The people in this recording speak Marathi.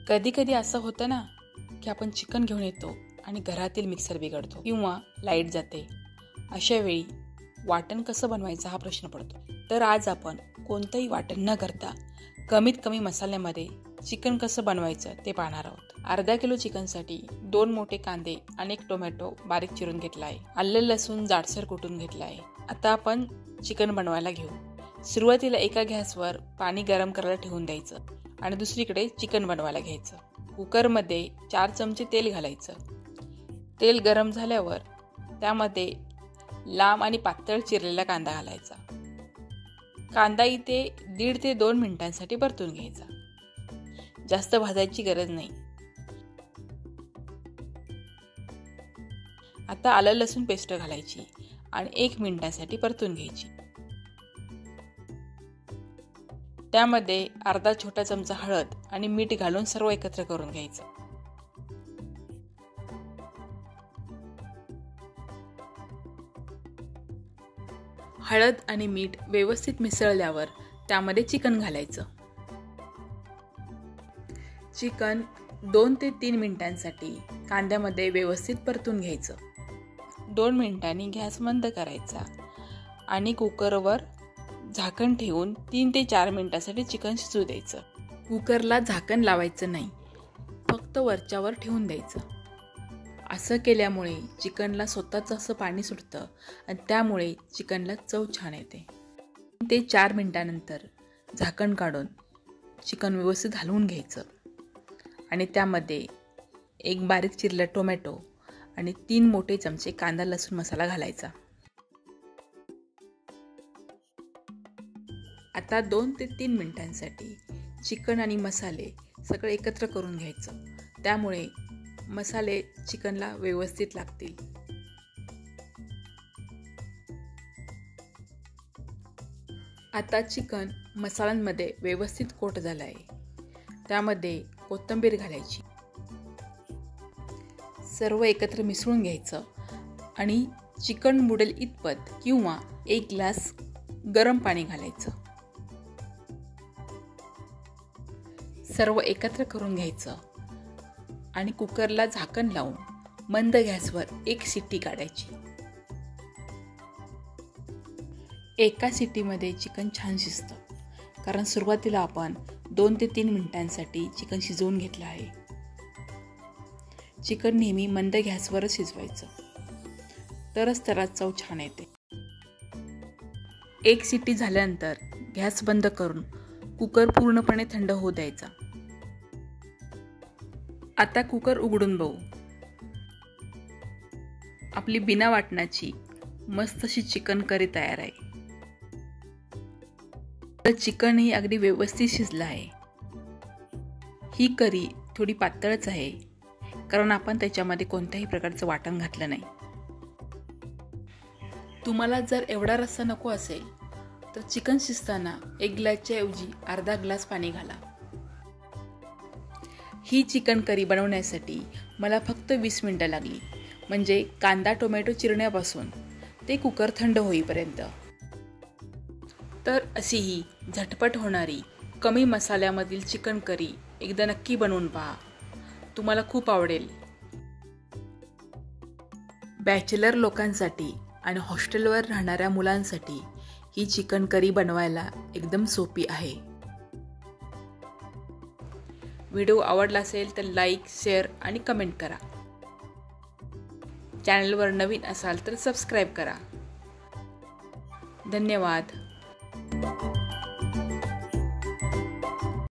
कधी कधी असं होतं ना की आपण चिकन घेऊन येतो आणि घरातील मिक्सर बिघडतो किंवा लाईट जाते. अशा वेळी वाटण कसं बनवायचं हा प्रश्न पडतो. तर आज आपण कोणतंही वाटण न करता कमीत कमी मसाल्यामध्ये चिकन कसं बनवायचं ते पाहणार आहोत. अर्धा किलो चिकनसाठी 2 मोठे कांदे आणि 1 टोमॅटो बारीक चिरून घेतला आहे. आलं लसूण जाडसर कुटून घेतला आहे. आता आपण चिकन बनवायला घेऊ. सुरुवातीला एका गॅसवर पाणी गरम करायला ठेवून द्यायचं आणि दुसरीकडे चिकन बनवायला घ्यायचं. कुकरमध्ये 4 चमचे तेल घालायचं. तेल गरम झाल्यावर त्यामध्ये लांब आणि पातळ चिरलेला कांदा घालायचा. कांदा इथे 1.5 ते 2 मिनिटांसाठी परतून घ्यायचा. जास्त भाजायची गरज नाही. आता आलं लसूण पेस्ट घालायची आणि 1 मिनिटासाठी परतून घ्यायची. त्यामध्ये अर्धा छोटा चमचा हळद आणि मीठ घालून सर्व एकत्र करून घ्यायचं. हळद आणि मीठ व्यवस्थित मिसळल्यावर त्यामध्ये चिकन घालायचं. चिकन 2 ते 3 मिनिटांसाठी कांद्यामध्ये व्यवस्थित परतून घ्यायचं. 2 मिनिटांनी गॅस बंद करायचा आणि कुकरवर झाकण ठेवून 3 ते 4 मिनिटांसाठी चिकन शिजू द्यायचं. कुकरला झाकण लावायचं नाही, फक्त वरच्यावर ठेवून द्यायचं. असं केल्यामुळे चिकनला स्वतःच असं पाणी सुटतं आणि त्यामुळे चिकनला चव छान येते. 3 ते 4 मिनिटांनंतर झाकण काढून चिकन व्यवस्थित हलवून घ्यायचं आणि त्यामध्ये 1 बारीक चिरलेला टोमॅटो आणि 3 मोठे चमचे कांदा लसूण मसाला घालायचा. आता 2 ते 3 मिनिटांसाठी चिकन आणि मसाले सगळे एकत्र करून घ्यायचं. त्यामुळे मसाले चिकनला व्यवस्थित लागतील. आता चिकन मसाल्यांमध्ये व्यवस्थित कोट झालं आहे. त्यामध्ये कोथिंबीर घालायची. सर्व एकत्र मिसळून घ्यायचं आणि चिकन बुडेल इतपत किंवा 1 ग्लास गरम पाणी घालायचं. सर्व एकत्र करून घ्यायचं आणि कुकरला झाकण लावून मंद गॅसवर 1 शिट्टी काढायची. एका शिट्टीमध्ये चिकन छान शिजतं, कारण सुरुवातीला आपण 2 ते 3 मिनिटांसाठी चिकन शिजवून घेतलं आहे. चिकन नेहमी मंद गॅसवरच शिजवायचं, तरच त्याला चव छान येते. 1 शिट्टी झाल्यानंतर गॅस बंद करून कुकर पूर्णपणे थंड होऊ द्यायचा. आता कुकर उघडून बघू. आपली बिना वाटणाची मस्त अशी चिकन करी तयार आहे. तर चिकनही अगदी व्यवस्थित शिजलं आहे. ही करी थोडी पातळच आहे, कारण आपण त्याच्यामध्ये कोणत्याही प्रकारचं वाटण घातलं नाही. तुम्हाला जर एवढा रस्सा नको असेल तर चिकन शिजताना 1 ग्लासच्या ऐवजी अर्धा ग्लास पाणी घाला. ही चिकन करी बनवण्यासाठी मला फक्त 20 मिनिटं लागली, म्हणजे कांदा टोमॅटो चिरण्यापासून ते कुकर थंड होईपर्यंत. तर अशी ही झटपट होणारी कमी मसाल्यामधील चिकन करी एकदा नक्की बनवून पहा. तुम्हाला खूप आवडेल. बॅचलर लोकांसाठी आणि हॉस्टेलवर राहणाऱ्या मुलांसाठी ही चिकन करी बनवायला एकदम सोपी आहे. व्हिडिओ आवडला असेल तर लाईक, शेअर आणि कमेंट करा. चॅनलवर नवीन असाल तर सबस्क्राईब करा. धन्यवाद.